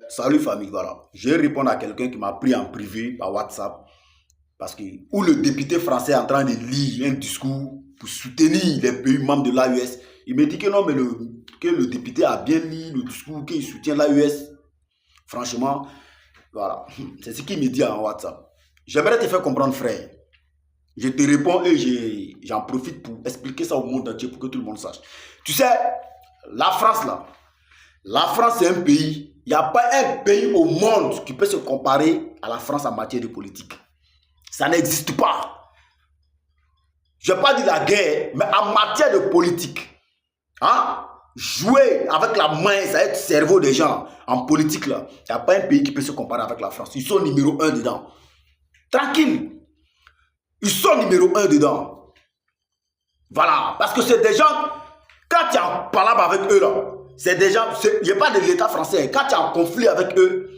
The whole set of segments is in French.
Salut famille, voilà. Je vais répondre à quelqu'un qui m'a pris en privé par WhatsApp. Parce que, où le député français est en train de lire un discours pour soutenir les pays membres de l'AES. Il me dit que non, mais que le député a bien lu le discours, qu'il soutient l'AES. Franchement, voilà. C'est ce qu'il me dit en WhatsApp. J'aimerais te faire comprendre, frère. Je te réponds et j'en profite pour expliquer ça au monde entier pour que tout le monde sache. Tu sais, la France là, la France c'est un pays. Il n'y a pas un pays au monde qui peut se comparer à la France en matière de politique. Ça n'existe pas. Je ne vais pas dire la guerre, mais en matière de politique, hein, jouer avec la main, ça va être le cerveau des gens. En politique, là, il n'y a pas un pays qui peut se comparer avec la France. Ils sont numéro 1 dedans. Tranquille. Ils sont numéro 1 dedans. Voilà. Parce que c'est des gens, quand tu es en palabre avec eux, là, c'est des gens, il n'y a pas de l'État français. Quand tu es en conflit avec eux,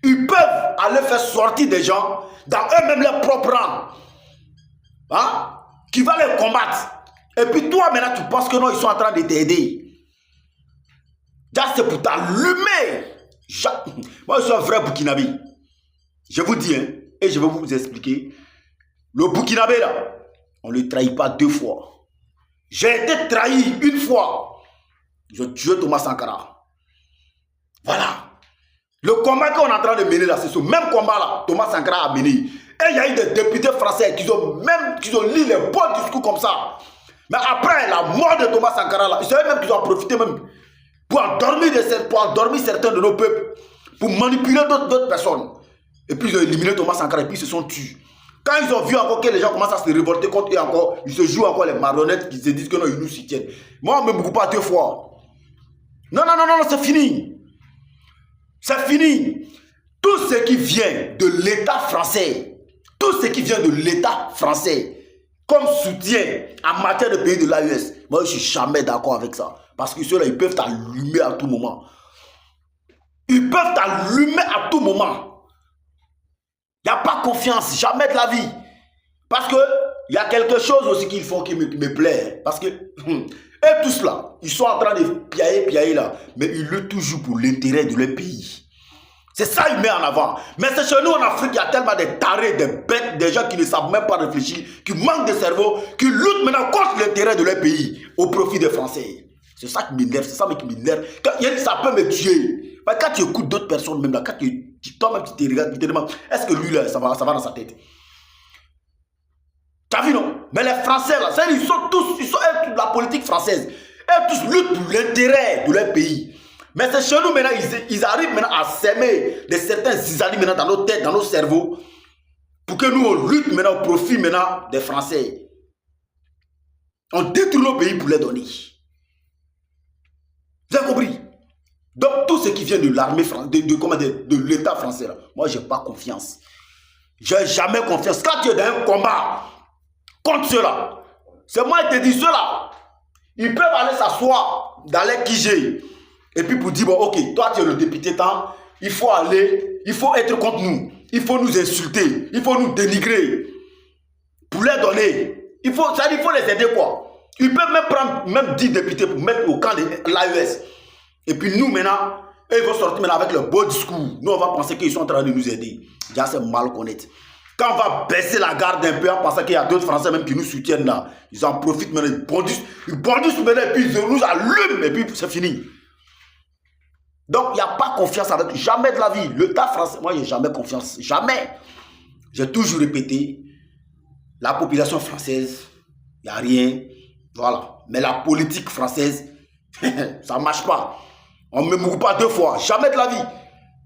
ils peuvent aller faire sortir des gens dans eux-mêmes leurs propres rangs. Hein? Qui va les combattre. Et puis toi, maintenant, tu penses que non, ils sont en train de t'aider. Ça, c'est pour t'allumer. Moi, je suis un vrai Burkinabé. Je vous dis, hein, et je vais vous expliquer. Le Burkinabé, là, on ne le trahit pas 2 fois. J'ai été trahi 1 fois. J'ai tué Thomas Sankara. Voilà. Le combat qu'on est en train de mener là, c'est ce même combat-là, Thomas Sankara a mené. Et il y a eu des députés français qui ont lu les bons discours comme ça. Mais après la mort de Thomas Sankara, là, ils savaient même qu'ils ont profité même pour endormir certains de nos peuples, pour manipuler d'autres personnes. Et puis ils ont éliminé Thomas Sankara et puis ils se sont tués. Quand ils ont vu encore que les gens commencent à se révolter contre eux encore, ils se jouent encore les marionnettes qui se disent que non, ils nous soutiennent. Moi, on ne me bouge pas 2 fois. Non, non, non, non, c'est fini. C'est fini. Tout ce qui vient de l'État français, tout ce qui vient de l'État français, comme soutien en matière de pays de l'AES, moi je ne suis jamais d'accord avec ça. Parce que ceux-là, ils peuvent t'allumer à tout moment. Ils peuvent t'allumer à tout moment. Il n'y a pas confiance, jamais de la vie. Parce que il y a quelque chose aussi qu'il faut qui me plaît. Parce que, et tous là, ils sont en train de piailler là, mais ils luttent toujours pour l'intérêt de leur pays. C'est ça qu'ils mettent en avant. Mais c'est chez nous en Afrique, il y a tellement de tarés, de bêtes, des gens qui ne savent même pas réfléchir, qui manquent de cerveau, qui luttent maintenant contre l'intérêt de leur pays, au profit des Français. C'est ça qui m'énerve, c'est ça qui m'énerve. Ça peut me tuer. Mais quand tu écoutes d'autres personnes, même là, quand toi-même tu te regardes, tu te demandes, est-ce que lui là, ça va dans sa tête? T'as vu non? Mais les Français là, ils sont la politique française. Ils tous luttent pour l'intérêt de leur pays. Mais c'est chez nous maintenant, ils arrivent maintenant à s'aimer de certains zizanies maintenant dans nos têtes, dans nos cerveaux, pour que nous on lutte maintenant au profit maintenant des Français. On détruit nos pays pour les donner. Vous avez compris? Donc tout ce qui vient de l'armée française, de l'État français là, moi j'ai pas confiance. J'ai jamais confiance. Quand tu es dans un combat contre ceux-là, c'est moi qui te dis ceux-là, ils peuvent aller s'asseoir dans les QG. Et puis pour dire, bon, ok, toi tu es le député tant, il faut être contre nous. Il faut nous insulter, il faut nous dénigrer. Pour les donner. Il faut les aider quoi. Ils peuvent même prendre 10 députés pour mettre au camp de l'AES. Et puis nous maintenant, ils vont sortir maintenant avec le beau discours. Nous on va penser qu'ils sont en train de nous aider. Déjà c'est mal connaître. Quand on va baisser la garde un peu en pensant qu'il y a d'autres Français même qui nous soutiennent là, ils en profitent maintenant, ils bondissent maintenant et puis ils nous allument et puis c'est fini. Donc, il n'y a pas confiance avec, jamais de la vie. L'État français, moi, je n'ai jamais confiance. Jamais. J'ai toujours répété, la population française, il n'y a rien. Voilà. Mais la politique française, ça ne marche pas. On ne me mourra pas 2 fois. Jamais de la vie.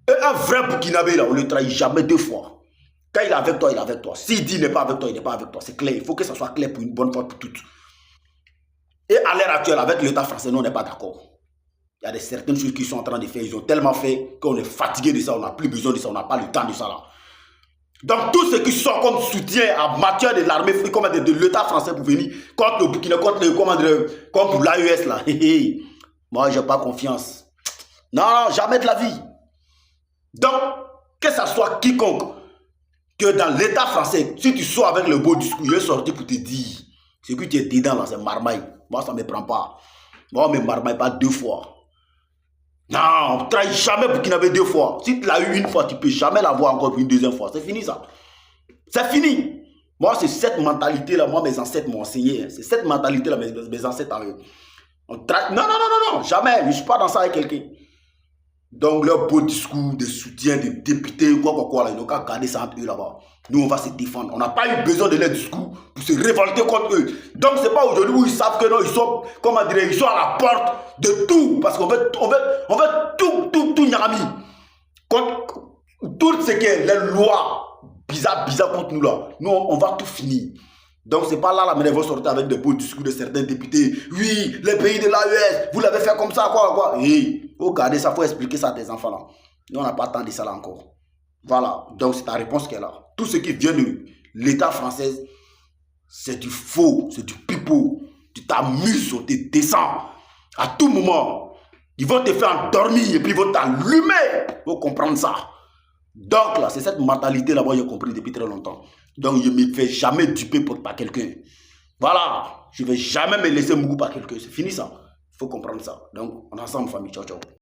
Et un vrai Burkinabé, là, on ne le trahit jamais 2 fois. Quand il est avec toi, il est avec toi. S'il dit il n'est pas avec toi, il n'est pas avec toi. C'est clair. Il faut que ça soit clair pour une bonne fois pour toutes. Et à l'heure actuelle, avec l'État français, nous, on n'est pas d'accord. Il y a certaines choses qu'ils sont en train de faire. Ils ont tellement fait qu'on est fatigué de ça. On n'a plus besoin de ça. On n'a pas le temps de ça là. Donc tous ceux qui sont comme soutien en matière de l'armée, comme de l'État français pour venir contre le Burkina, comme pour l'AES là. Moi, je n'ai pas confiance. Non, jamais de la vie. Donc, que ça soit quiconque, que dans l'État français, si tu sors avec le beau discours, il est sorti pour te dire, ce que tu es dedans là, c'est marmaille. Moi, ça ne me prend pas. Moi, on ne me marmaille pas 2 fois. Non, on ne trahit jamais Burkinabé 2 fois. Si tu l'as eu une fois, tu ne peux jamais l'avoir encore une deuxième fois. C'est fini ça. C'est fini. Moi, c'est cette mentalité-là. Moi, mes ancêtres m'ont enseigné. C'est cette mentalité-là, mes ancêtres ont eu. Non, non, non, non, non, jamais. Je ne suis pas dans ça avec quelqu'un. Donc, leur beau discours de soutien des députés, quoi, là, ils n'ont qu'à garder ça entre eux là-bas. Nous, on va se défendre. On n'a pas eu besoin de leur discours pour se révolter contre eux. Donc, ce n'est pas aujourd'hui où ils savent que non, ils sont, comment dire, ils sont à la porte de tout. Parce qu'on veut, tout Nyami. Tout ce qui est les lois bizarres contre nous là. Nous, on va tout finir. Donc, c'est pas là, mais ils vont sortir avec des beaux discours de certains députés. Oui, les pays de l'AES, vous l'avez fait comme ça, quoi. Hé, faut garder ça, faut expliquer ça à tes enfants là. Nous, on n'a pas attendu ça là encore. Voilà, donc c'est ta réponse qui est là. Tout ce qui vient de l'État français, c'est du faux, c'est du pipeau. Tu t'amuses, on te descend. À tout moment, ils vont te faire endormir et puis ils vont t'allumer. Il faut comprendre ça. Donc là, c'est cette mentalité là-bas, j'ai compris depuis très longtemps. Donc je ne me fais jamais duper par quelqu'un. Voilà, je ne vais jamais me laisser mourir par quelqu'un. C'est fini ça. Il faut comprendre ça. Donc on est ensemble, famille. Ciao, ciao.